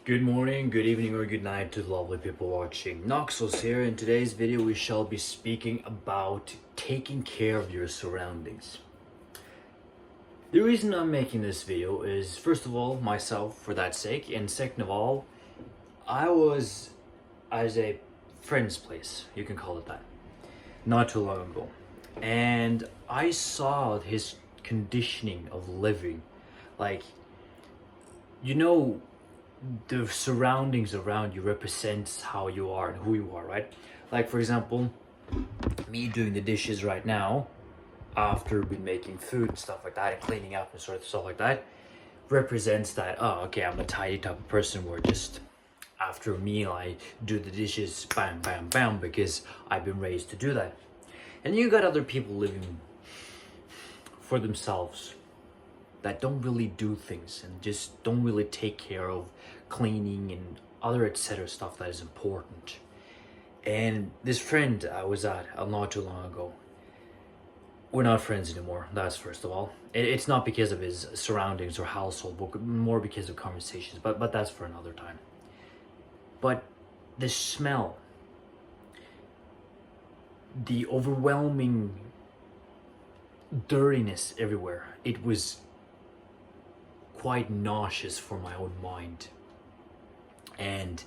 Good morning, good evening, or good night to the lovely people watching. Noxos here. In today's video, we shall be speaking about taking care of your surroundings. The reason I'm making this video is, first of all, myself for that sake, and second of all, I was at a friend's place, you can call it that, not too long ago, and I saw his conditioning of living. Like, you know, the surroundings around you represents how you are and who you are, right? Like, for example, me doing the dishes right now after been making food and stuff like that and cleaning up and sort of stuff like that represents that, oh, okay, I'm a tidy type of person where just after a meal I do the dishes bam bam bam because I've been raised to do that. And you got other people living for themselves that don't really do things and just don't really take care of cleaning and other etc stuff that is important. And this friend I was at not too long ago, we're not friends anymore, that's first of all. It's not because of his surroundings or household, but more because of conversations, but that's for another time. But the smell, the overwhelming dirtiness everywhere, it was quite nauseous for my own mind. And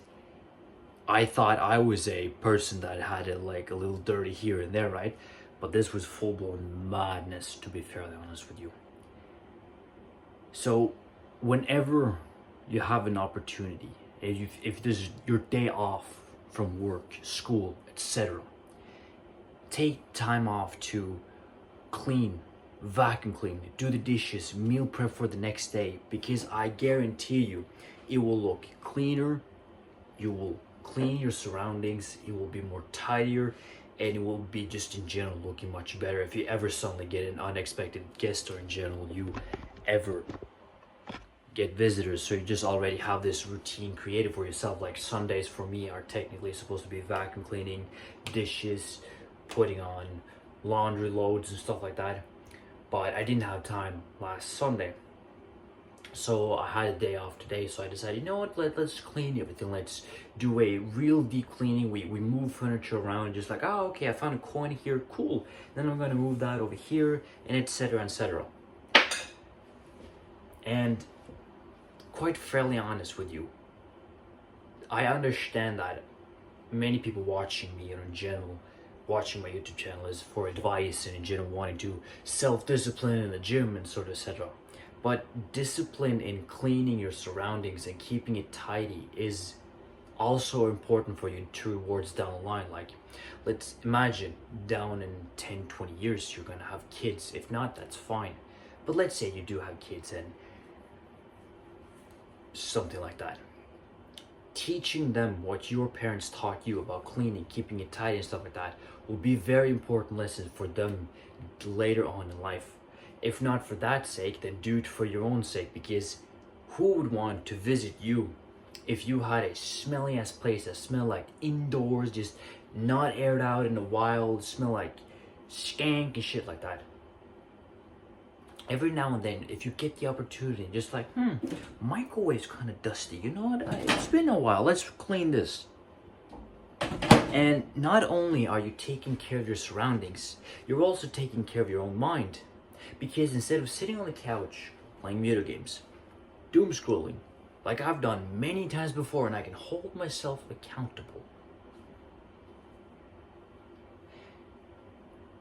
I thought I was a person that had it like a little dirty here and there, right? But this was full-blown madness, to be fairly honest with you. So whenever you have an opportunity, if this is your day off from work, school, etc., take time off to clean, vacuum clean, do the dishes, meal prep for the next day, because I guarantee you it will look cleaner, you will clean your surroundings, it will be more tidier, and it will be just in general looking much better if you ever suddenly get an unexpected guest, or in general you ever get visitors. So you just already have this routine created for yourself. Like Sundays for me are technically supposed to be vacuum cleaning, dishes, putting on laundry loads and stuff like that, but I didn't have time last Sunday, so I had a day off today. So I decided, you know what, let's clean everything, let's do a real deep cleaning. We move furniture around, just like, oh, okay, I found a coin here, cool, then I'm gonna move that over here, and etc etc. And quite fairly honest with you, I understand that many people watching me, and in general watching my YouTube channel, is for advice and in general wanting to self-discipline in the gym and sort of etc. But discipline in cleaning your surroundings and keeping it tidy is also important for you to rewards down the line. Like, let's imagine down in 10-20 years you're gonna have kids. If not, that's fine, but let's say you do have kids and something like that. Teaching them what your parents taught you about cleaning, keeping it tidy and stuff like that will be very important lessons for them later on in life. If not for that sake, then do it for your own sake, because who would want to visit you if you had a smelly ass place that smelled like indoors, just not aired out in the wild, smell like skank and shit like that? Every now and then, if you get the opportunity, just like, microwave's kind of dusty, you know what, it's been a while, let's clean this. And not only are you taking care of your surroundings, you're also taking care of your own mind. Because instead of sitting on the couch playing video games, doom scrolling, like I've done many times before, and I can hold myself accountable,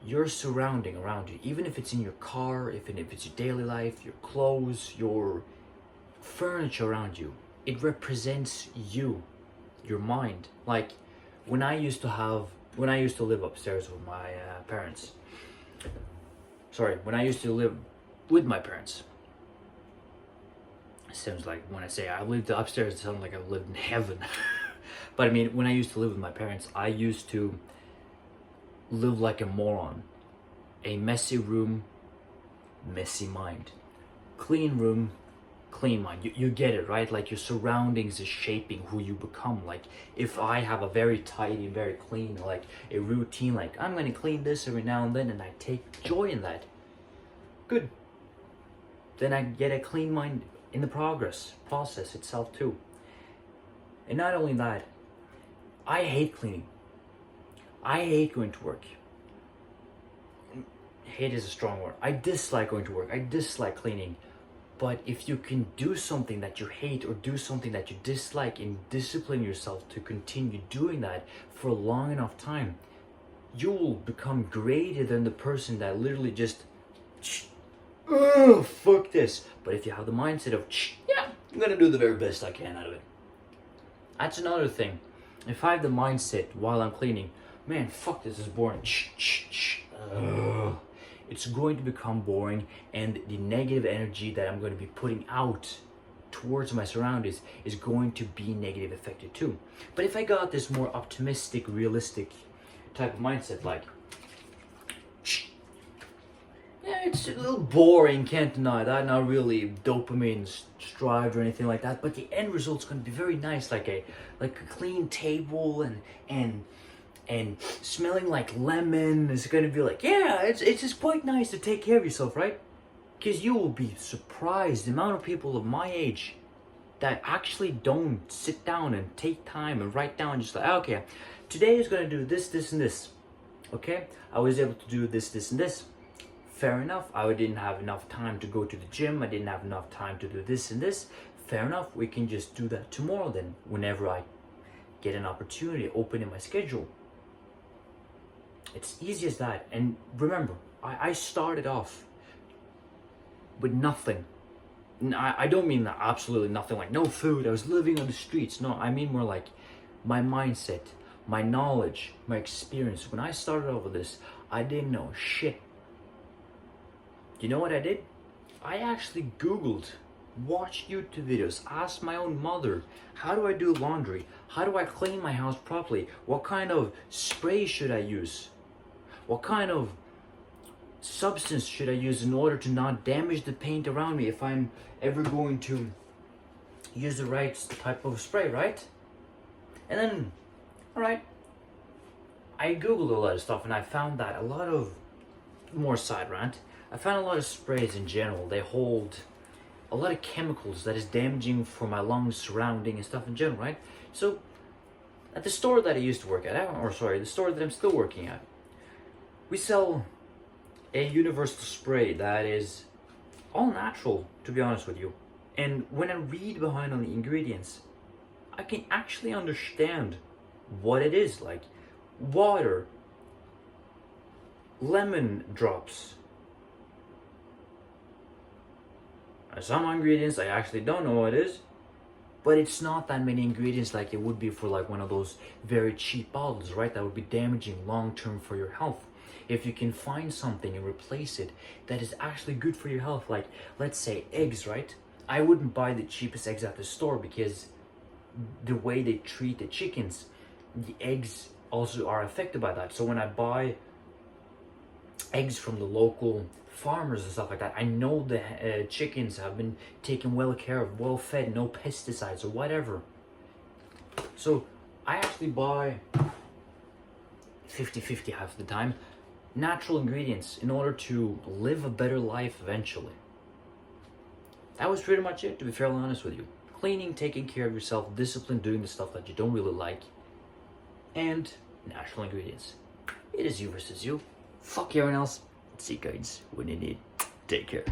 your surrounding around you, even if it's in your car, even if it's your daily life, your clothes, your furniture around you, it represents you, your mind. Like when I used to live upstairs with my parents, when I used to live with my parents, it sounds like when I say I lived upstairs, it sounds like I lived in heaven. But I mean, when I used to live with my parents, I used to live like a moron. A messy room, messy mind. Clean room, clean mind. You get it, right? Like your surroundings is shaping who you become. Like if I have a very tidy, very clean, like a routine, like I'm gonna clean this every now and then, and I take joy in that, good, then I get a clean mind in the process itself too. And not only that, I hate cleaning. I hate going to work. Hate is a strong word. I dislike going to work. I dislike cleaning. But if you can do something that you hate or do something that you dislike and discipline yourself to continue doing that for a long enough time, you will become greater than the person that literally just, fuck this. But if you have the mindset of, yeah, I'm gonna do the very best I can out of it. That's another thing. If I have the mindset while I'm cleaning, man, fuck this is boring. It's going to become boring, and the negative energy that I'm going to be putting out towards my surroundings is going to be negative affected too. But if I got this more optimistic, realistic type of mindset, like, yeah, it's a little boring, can't deny that, not really dopamine strived or anything like that, but the end result's going to be very nice, like a clean table and smelling like lemon. Is going to be like, yeah, it's just quite nice to take care of yourself, right? Because you will be surprised the amount of people of my age that actually don't sit down and take time and write down just like, okay, today is going to do this, this, and this. Okay, I was able to do this, this, and this. Fair enough. I didn't have enough time to go to the gym. I didn't have enough time to do this and this. Fair enough. We can just do that tomorrow then, whenever I get an opportunity open in my schedule. It's easy as that. And remember, I started off with nothing. I don't mean that absolutely nothing, like no food. I was living on the streets. No, I mean more like my mindset, my knowledge, my experience. When I started off with this, I didn't know shit. You know what I did? I actually Googled, watched YouTube videos, asked my own mother, how do I do laundry? How do I clean my house properly? What kind of spray should I use? What kind of substance should I use in order to not damage the paint around me if I'm ever going to use the right type of spray, right? And then, alright, I Googled a lot of stuff and I found that a lot of, more side rant, I found a lot of sprays in general, they hold a lot of chemicals that is damaging for my lungs, surrounding and stuff in general, right? So, at the store that I used to work at, the store that I'm still working at, we sell a universal spray that is all natural, to be honest with you. And when I read behind on the ingredients, I can actually understand what it is, like water, lemon drops. Some ingredients I actually don't know what it is, but it's not that many ingredients like it would be for like one of those very cheap bottles, right? That would be damaging long term for your health. If you can find something and replace it that is actually good for your health, like let's say eggs, right? I wouldn't buy the cheapest eggs at the store because the way they treat the chickens, the eggs also are affected by that. So when I buy eggs from the local farmers and stuff like that, I know the chickens have been taken well care of, well fed, no pesticides or whatever. So I actually buy 50-50 half the time natural ingredients in order to live a better life eventually. That was pretty much it, to be fairly honest with you. Cleaning, taking care of yourself, discipline, doing the stuff that you don't really like, and natural ingredients. It is you versus you. Fuck everyone else. See you guys when you need. Take care.